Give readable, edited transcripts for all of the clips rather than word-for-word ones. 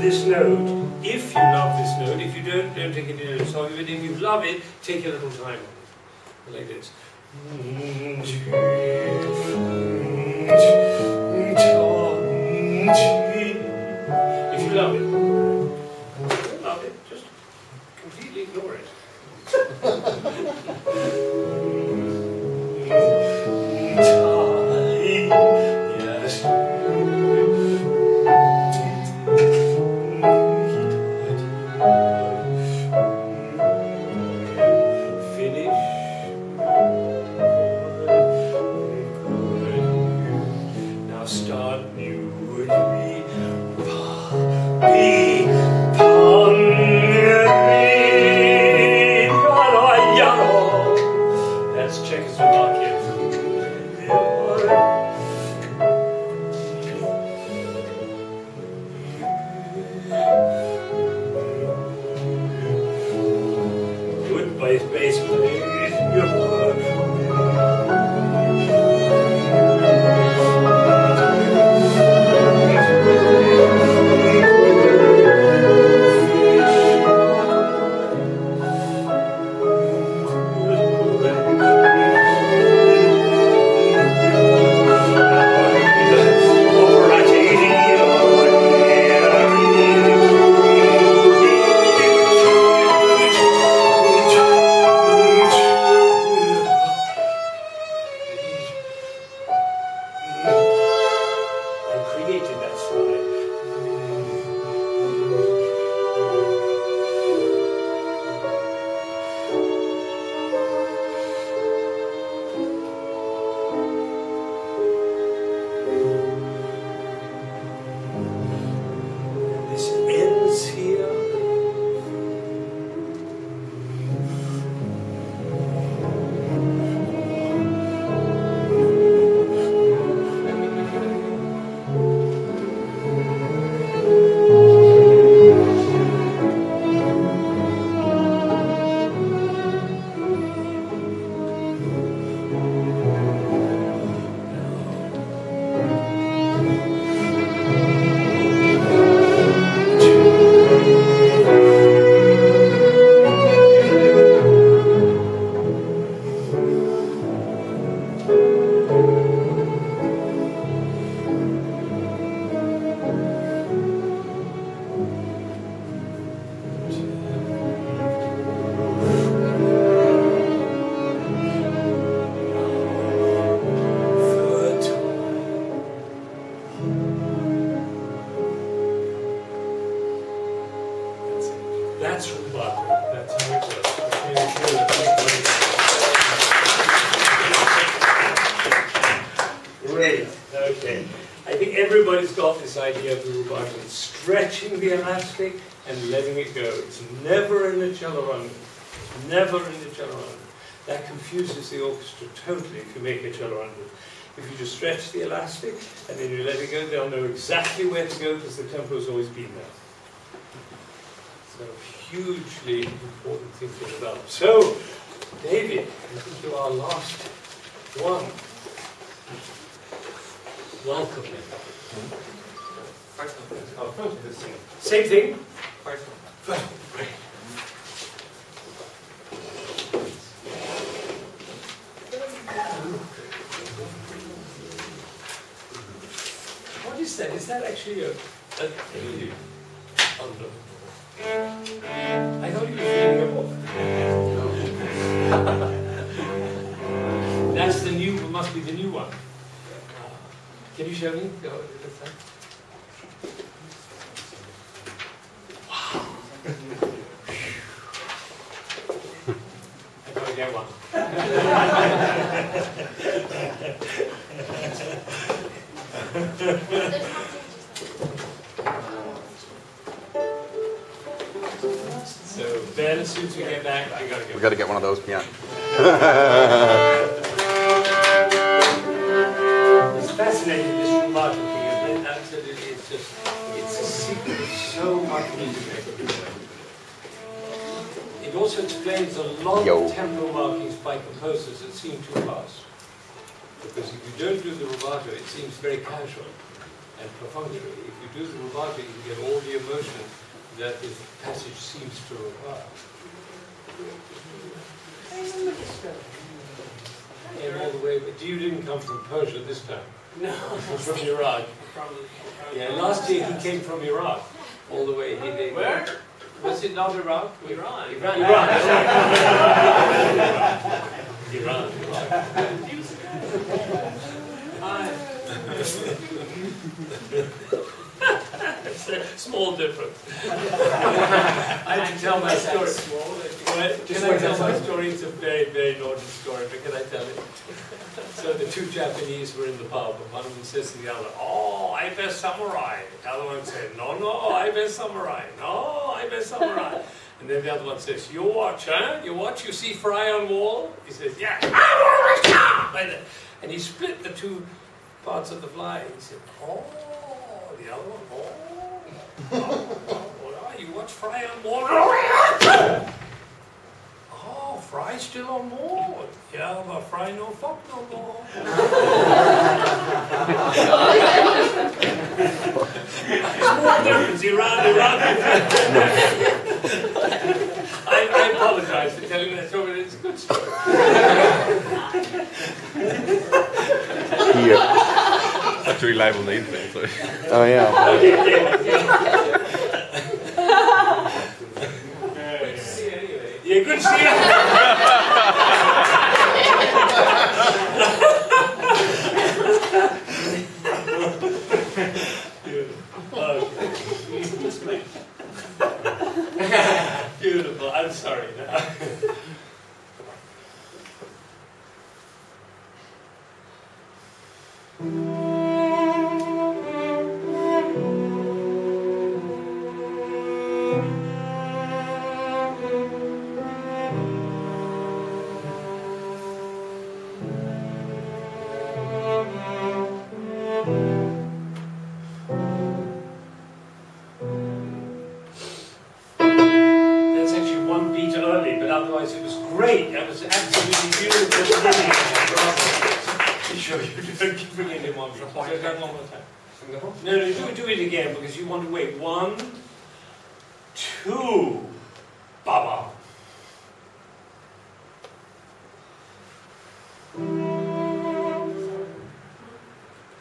this note, if you love this note, if you don't take any notice of it, if you love it, take a little time on it. Like this. If you love it. Love it, just completely ignore it. Yes. Finish. Now start new. That's Czechoslovakian. Good bass playing. That's from Butler. That's how it works. Great. Okay. I think everybody's got this idea of the rubato. It's stretching the elastic and letting it go. It's never in the cello rondo. Never in the cello rondo. That confuses the orchestra totally if you make a cello rondo. If you just stretch the elastic and then you let it go, they'll know exactly where to go because the tempo has always been there. So, hugely important thing to develop. So, David, I think you are our last one. Welcome. Same thing? First one. Great. What is that? Is that actually a prelude? Oh, no. I thought you were feeling a book. That's the new, must be the new one. Can you show me? Go, wow. I gotta get one. So Ben, as soon as we get back, I gotta get. We gotta get one of those, yeah. It's fascinating, this rubato thing, isn't it? Absolutely, it's just, it's a secret of so much music. It also explains a lot of tempo markings by composers that seem too fast. Because if you don't do the rubato, it seems very casual. and perfunctory. If you do the rubato, you get all the emotion that this passage seems to require. Came all the way, but you didn't come from Persia this time. No. From Iraq. Yeah, last year he came from Iraq. All the way. Where? Was it not Iraq? Iran. Iran. Iran. It's a small difference. I have to tell my story. Can I tell my story? It's a very, very naughty story, but can I tell it? So the two Japanese were in the pub, and one of them says to the other, "Oh, I bet samurai." The other one said, "No, no, I bet samurai. No, I bet samurai." And then the other one says, "You watch, huh? You watch, you see fry on wall?" He says, "Yeah." And he split the two parts of the fly. He said, "Oh," the other one, "Oh, you watch fry on wall?" "Oh, fry still on wall." "Yeah, but fry no fuck no more." Small difference, Iran. I apologize for telling that story, but it's a good story. Hier. Actually live on the internet, sorry. Oh yeah. Good to see you anyway. Yeah, good to see you. Beautiful. I'm sorry. Otherwise, it was great. That was absolutely beautiful. Sure, you're giving it in one more time. No, do it again because you want to wait. 1, 2, Baba.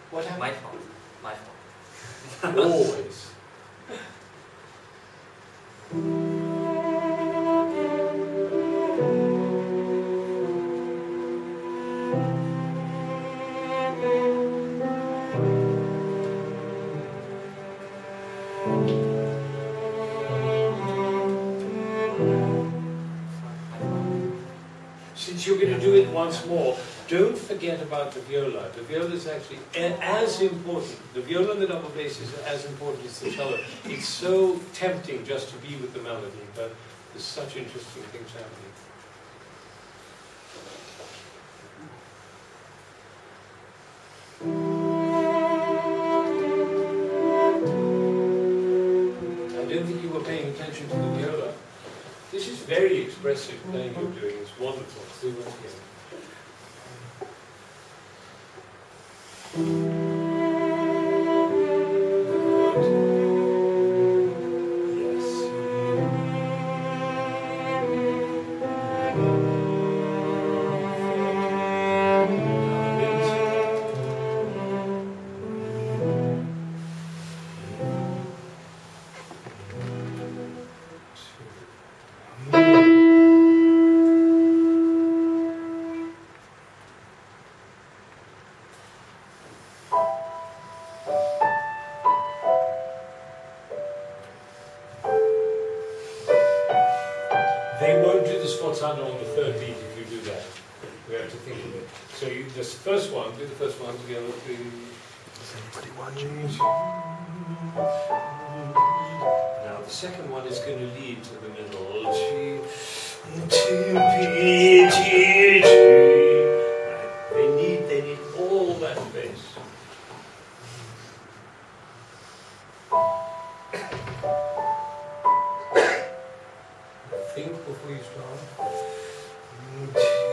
What happened? My fault. My fault. Always. Since you're going to do it once more, don't forget about the viola. The viola is actually as important. The viola and the double bass is as important as the cello. It's so tempting just to be with the melody, but there's such interesting things happening. I don't think you were paying attention to the viola. This is very expressive playing you're doing. It's wonderful. See once again. They won't do the sforzando on the third beat if you do that. We have to think of it. So you just first one, do the first one together. Is anybody watching? Now the second one is going to lead to the middle. They need all that bass. Think before you start. Yeah.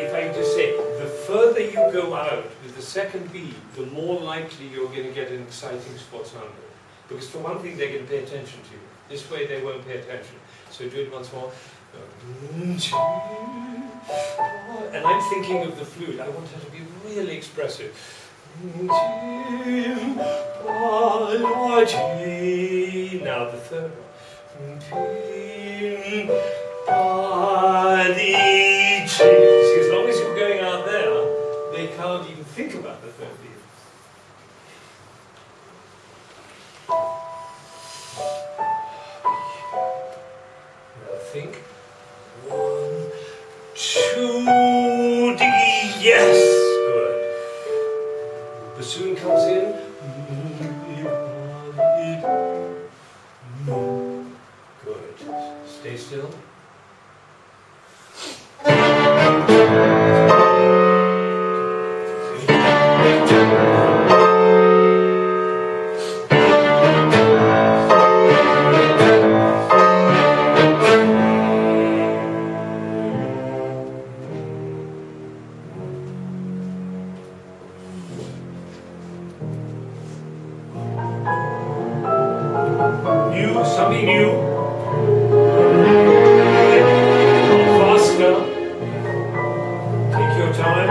If I just say, the further you go out with the the second beat, the more likely you're going to get an exciting spot sounder. Because for one thing, they're going to pay attention to you. This way, they won't pay attention. So do it once more. And I'm thinking of the flute. I want her to be really expressive. Now the third one. See, as long as you're going out there, they can't even think about the third beat. Now think. 1, 2, yes! Good. Bassoon comes in. Good. Stay still. Something new. Faster. Take your time.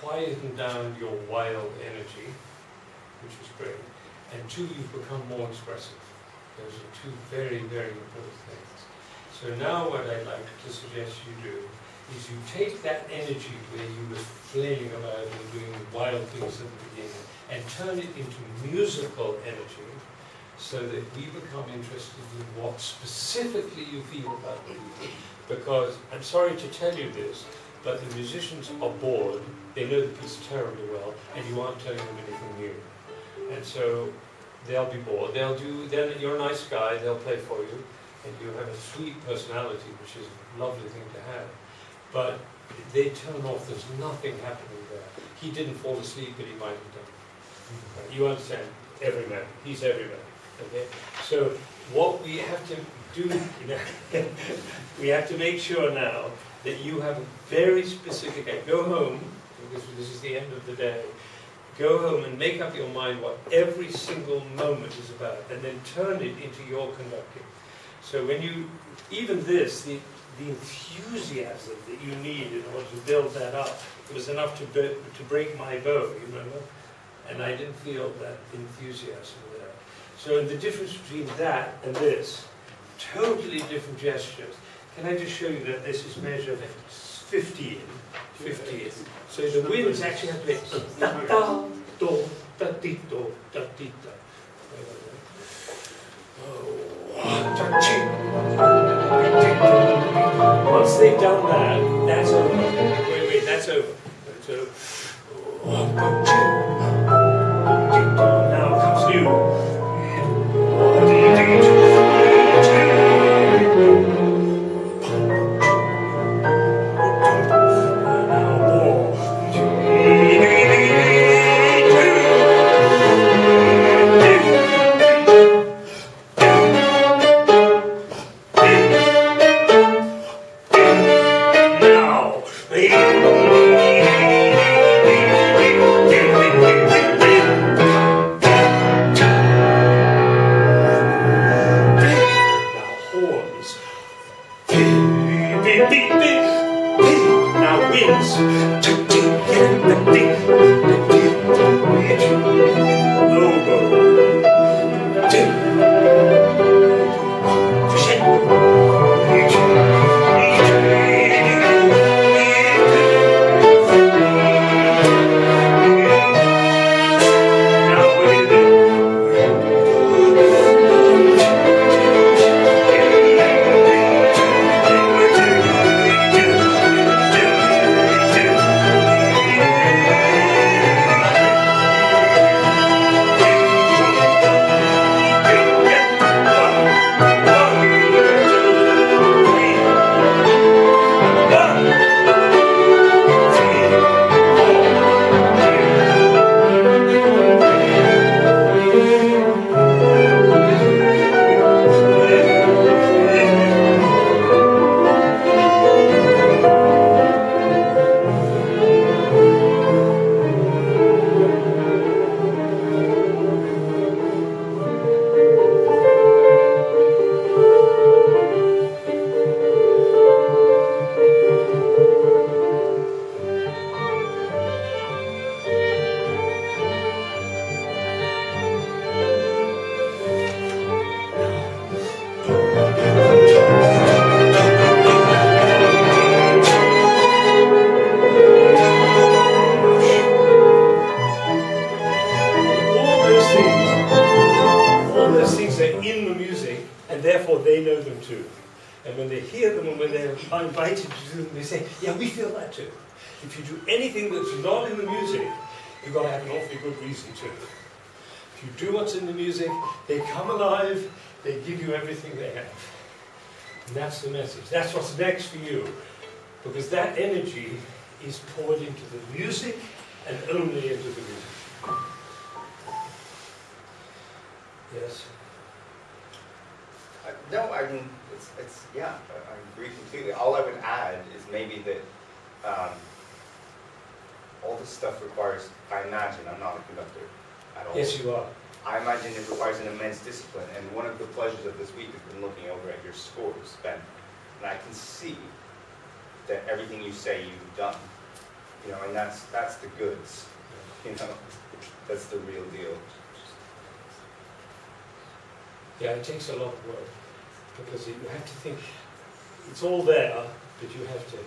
quietened down your wild energy, which is great, and two, you've become more expressive. Those are two very, very important things. So now what I'd like to suggest you do is you take that energy where you were flailing about and doing wild things at the beginning and turn it into musical energy so that we become interested in what specifically you feel about the music. Because, I'm sorry to tell you this, but the musicians are bored, they know the piece terribly well, and you aren't telling them anything new. And so, they'll be bored, then you're a nice guy, they'll play for you, and you have a sweet personality, which is a lovely thing to have. But they turn off, there's nothing happening there. He didn't fall asleep, but he might have done. You understand? Every man. He's every man. Okay? So what we have to do, we have to make sure now that you have a very specific, go home, because this is the end of the day, go home and make up your mind what every single moment is about, and then turn it into your conducting. So when you, even this, the enthusiasm that you need in order to build that up, it was enough to break my bow, you remember? And I didn't feel that enthusiasm there. So the difference between that and this, totally different gestures. Can I just show you that this is measured 15? 15. So the winds actually have to be da-da, do, da-di-do, da-di-da. Once they've done that, that's over. Wait, that's over. So, now comes you. If you do anything that's not in the music, you've got to have an awfully good reason to. If you do what's in the music, they come alive, they give you everything they have. And that's the message. That's what's next for you. Because that energy is poured into the music and only into the music. Yes? No, I mean, it's yeah, I agree completely. All I would add is maybe that all this stuff requires, I imagine, I'm not a conductor at all. Yes, you are. I imagine it requires an immense discipline, and one of the pleasures of this week has been looking over at your scores, Ben, and I can see that everything you say you've done, you know, and that's the goods, you know, that's the real deal. Yeah, it takes a lot of work, because you have to think, it's all there, but you have to,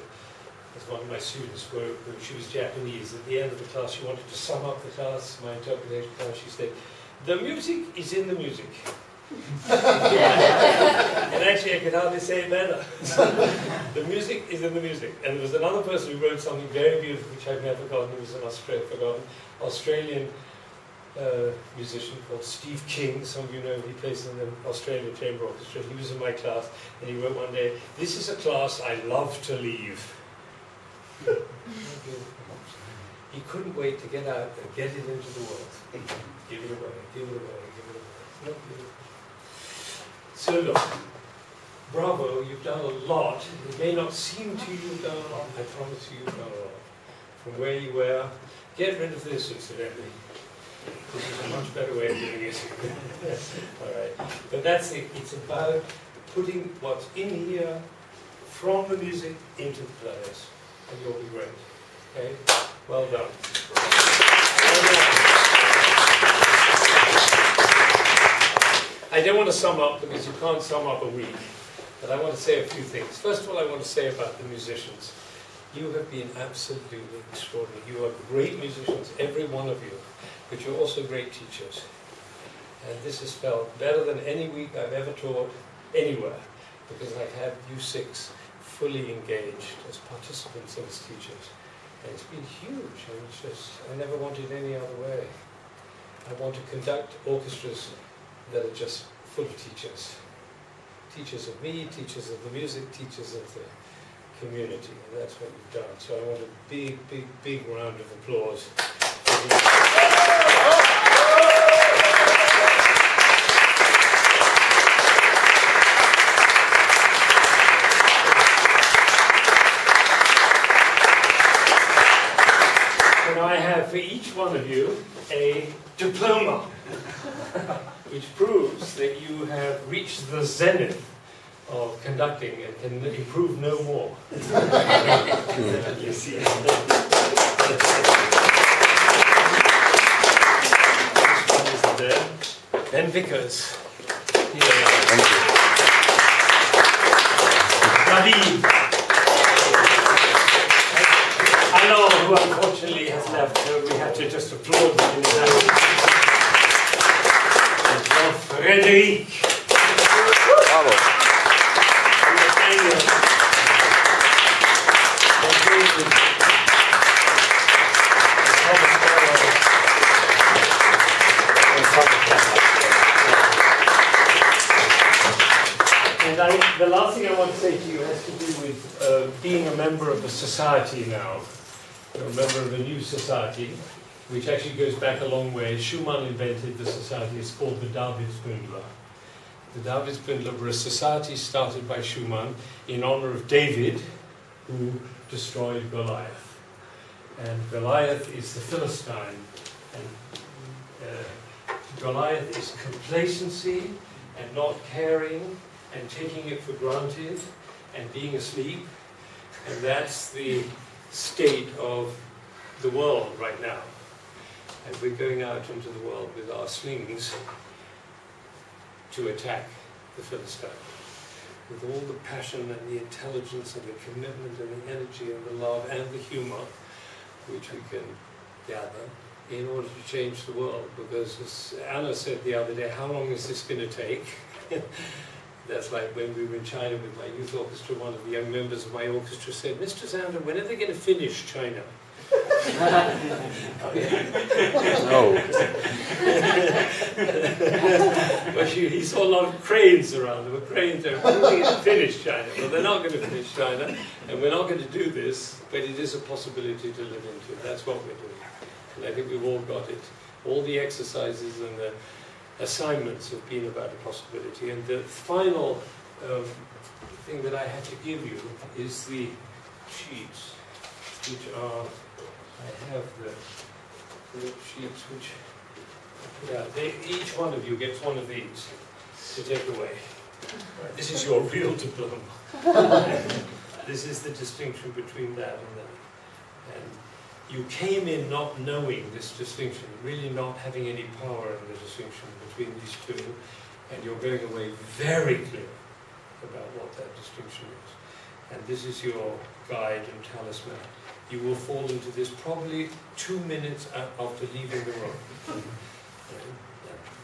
as one of my students wrote, when she was Japanese, at the end of the class, she wanted to sum up the class, my interpretation class, she said, The music is in the music. And actually, I could hardly say it better. The music is in the music. And there was another person who wrote something very beautiful, which I've never forgotten. He was an Australian musician called Steve King. Some of you know him. He plays in the Australian Chamber Orchestra. He was in my class, and he wrote one day, "This is a class I love to leave." He couldn't wait to get out and get it into the world. Give it away, give it away, give it away. It's not beautiful. So look, bravo, you've done a lot. It may not seem to you you've done a lot. I promise you you've done a lot. From where you were, get rid of this incidentally. This is a much better way of doing it. All right. But that's it. It's about putting what's in here from the music into the players. And you'll be great. Okay? Well done. I don't want to sum up because you can't sum up a week, but I want to say a few things. First of all, I want to say about the musicians. You have been absolutely extraordinary. You are great musicians, every one of you, but you're also great teachers. And this has felt better than any week I've ever taught anywhere, because I've had you six fully engaged as participants and as teachers. And it's been huge, and it's just, I never wanted any other way. I want to conduct orchestras that are just full of teachers. Teachers of me, teachers of the music, teachers of the community. And that's what you've done. So I want a big, big, big round of applause. And I have for each one of you a diploma, which proves that you have reached the zenith of conducting and can improve no more. You see. There. Ben Vickers. David. I know who unfortunately has left, so we have to just applaud him in that. Frederic. Bravo. And the last thing I want to say to you has to do with being a member of a society now. You're a member of a new society, which actually goes back a long way. Schumann invented the society. It's called the Davidsbündler. The Davidsbündler were a society started by Schumann in honor of David, who destroyed Goliath. And Goliath is the Philistine. And Goliath is complacency and not caring and taking it for granted and being asleep. And that's the state of the world right now. And we're going out into the world with our slings to attack the Philistine. With all the passion and the intelligence and the commitment and the energy and the love and the humor which we can gather in order to change the world. Because as Anna said the other day, how long is this going to take? That's like when we were in China with my youth orchestra, one of the young members of my orchestra said, "Mr. Zander, when are they going to finish China?" No. Well, he saw a lot of cranes around. There were cranes there. When are they going to finish China? Well, they're not going to finish China, and we're not going to do this, but it is a possibility to live into it. That's what we're doing. And I think we've all got it. All the exercises and the assignments have been about a possibility. And the final thing that I have to give you is the sheets, which are, I have the little sheets which I put out. Each one of you gets one of these to take away. This is your real diploma. This is the distinction between that and that. And you came in not knowing this distinction, really not having any power in the distinction between these two, and you're going away very clear about what that distinction is. And this is your guide and talisman. You will fall into this probably 2 minutes after leaving the room.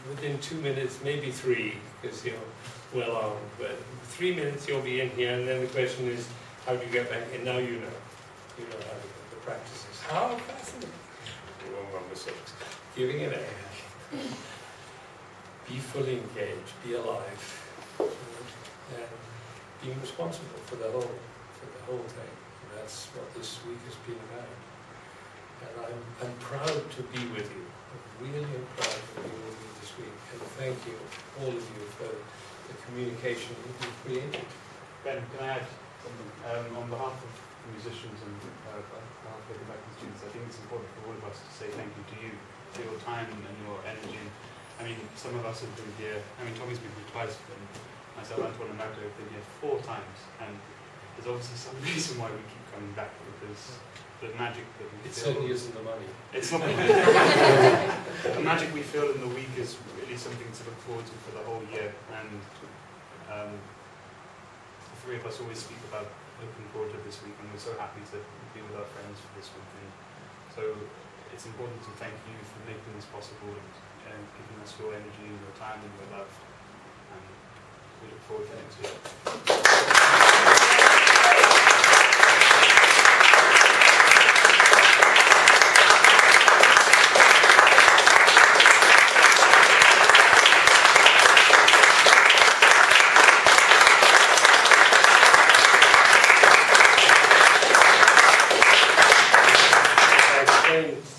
within 2 minutes, maybe 3, because you're well armed, but 3 minutes you'll be in here, and then the question is, how do you get back? And now you know. You know how to get the practices. How fascinating. Rule number 6. Giving it a be fully engaged, be alive, and being responsible for the whole thing. And that's what this week has been about. And I'm proud to be with you. I really am proud to be with you this week. And thank you, all of you, for the communication that you've created. Ben, can I add something? On behalf of the musicians and on behalf of the American students, I think it's important for all of us to say thank you to you for your time and your energy. I mean, some of us have been here, I mean, Tommy's been here twice, and myself, Antoine, and Magda have been here 4 times, and there's obviously some reason why we keep coming back, because the magic that we feel... It certainly isn't the money. It's not the magic we feel in the week is really something to look forward to for the whole year, and the 3 of us always speak about looking forward to this week, and we're so happy to be with our friends for this weekend. So it's important to thank you for making this possible and giving us your energy and your time and your love. And we look forward to next year.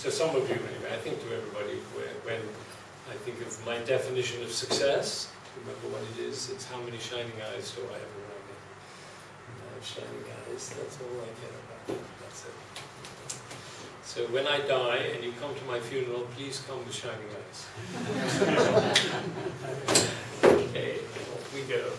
To some of you anyway, I think to everybody, when I think of my definition of success, remember what it is, it's how many shining eyes do I have around me. And I have shining eyes, that's all I care about, that's it. So when I die and you come to my funeral, please come with shining eyes. Okay, off we go.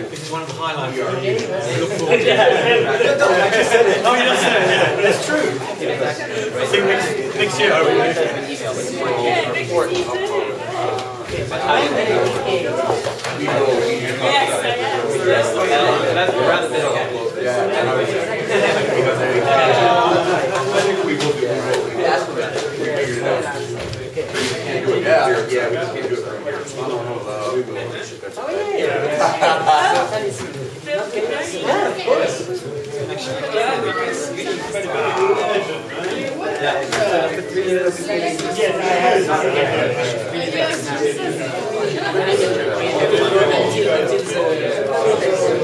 This is one of the highlights. Look forward to it. I just said it. Oh, you just said it, but it's true. I think next year. Yes, I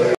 have.